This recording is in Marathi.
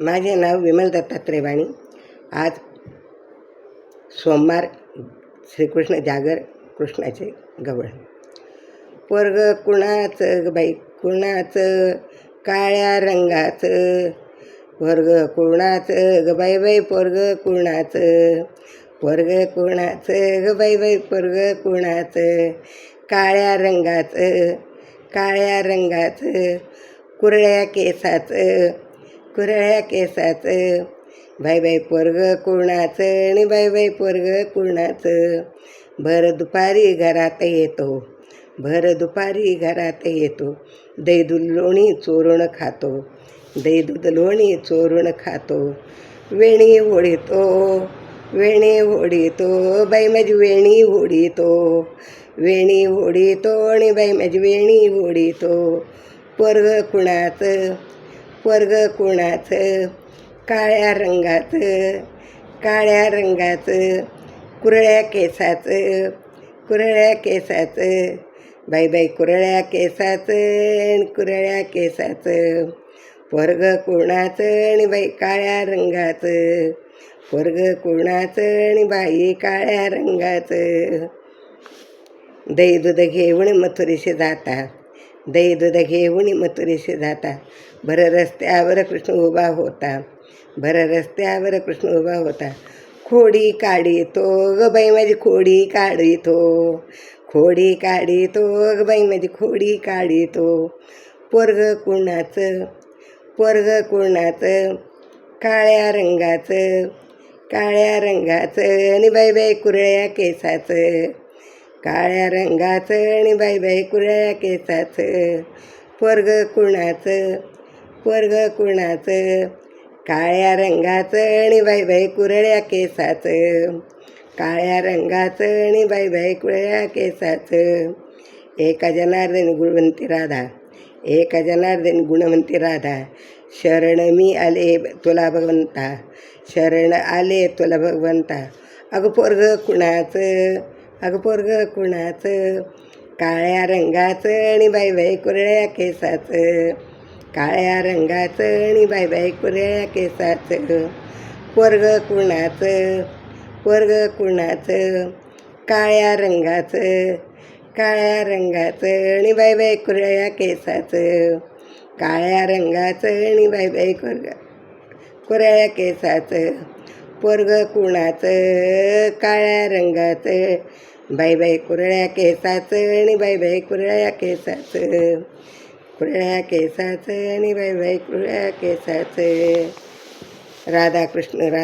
माझे नाव विमल दत्तात्रय वाणी. आज सोमवार, श्रीकृष्ण जागर, कृष्णाचे गवळ. पोरग कुणाचं ग बाई कुणाचं, काळ्या रंगाचं. पोरग कुणाचं ग बाई बाई पोरग कुणाचं. पोरग कुणाचं ग बाई बाई पोरग कुणाचं, काळ्या रंगाचं. काळ्या रंगाचं, कुरळ्या केसाचं. कुरळ्या केसाचं. बाई बाई पोरग कुणाचं आणि बाई बाई पोरग कुणाचं. भर दुपारी घरात येतो, भर दुपारी घरात येतो. दही दूध लोणी चोरून खातो, दही दूध लोणी चोरून खातो. वेणी ओढितो, वेणी ओढितो. बाई माझी वेणी ओढितो, वेणी ओढितो आणि बाई माझी वेणी ओढितो. पोरग कुणाचं, पोरग कुणाचं, काळ्या रंगाचं. काळ्या रंगाचं, कुरळ्या केसाचं. कुरळ्या केसाचं. बाई बाई कुरळ्या केसाचं, कुरळ्या केसाचं. पोरग कुणाचं आणि बाई काळ्या रंगाचं. पोरग कुणाचं आणि बाई काळ्या रंगाचं. दही दूध घेऊन मथुरीशी जाता, दही दूध घेऊन मथुरीशी जाता. भर रस्त्यावर कृष्ण उभा होता, भर रस्त्यावर कृष्ण उभा होता. खोडी काढितो ग बाई माझी खोडी काढितो, खोडी काढितो ग बाई माझी खोडी काढितो. पोरग कुणाचं, पोरग कुणाचं, काळ्या रंगाचं. काळ्या रंगाचं आणि बाई बाई कुरळ्या केसाचं. काळ्या रंगाचं आणि बाई बाई कुरळ्या केसाचं. पोरग कुणाचं, पोरग कुणाचं, काळ्या रंगाचं आणि बाई बाई कुरळ्या केसाचं. काळ्या रंगाचं आणि बाई बाई कुरळ्या केसाचं. एका जनार्दनी गुणवंती राधा, एका जनार्दनी गुणवंती राधा. शरण मी आले तुला भगवंता, शरण आले तुला भगवंता. अगं पोरग कुणाचं, अगं पोरग कुणाचं, काळ्या रंगाचं आणि बाई बाई कुरळ्या केसाचं. काळ्या रंगाचं आणि बाई बाई कुरळ्या केसाचं. पोरग कुणाचं, पोरग कुणाचं, काळ्या रंगाचं. काळ्या रंगाचं आणि बाई बाई कुरळ्या केसाचं. काळ्या रंगाचं आणि बाई बाई कुरळ्या केसाचं. पोरग कुणाचं, काळ्या रंगाचं. बाई बाई कुरळ्या केसाचं आणि बाई बाई कुरळ्या केसाचं. कुरळ्या केसाचं आणि बाई बाई कुरळ्या केसाचं. राधाकृष्ण राधा.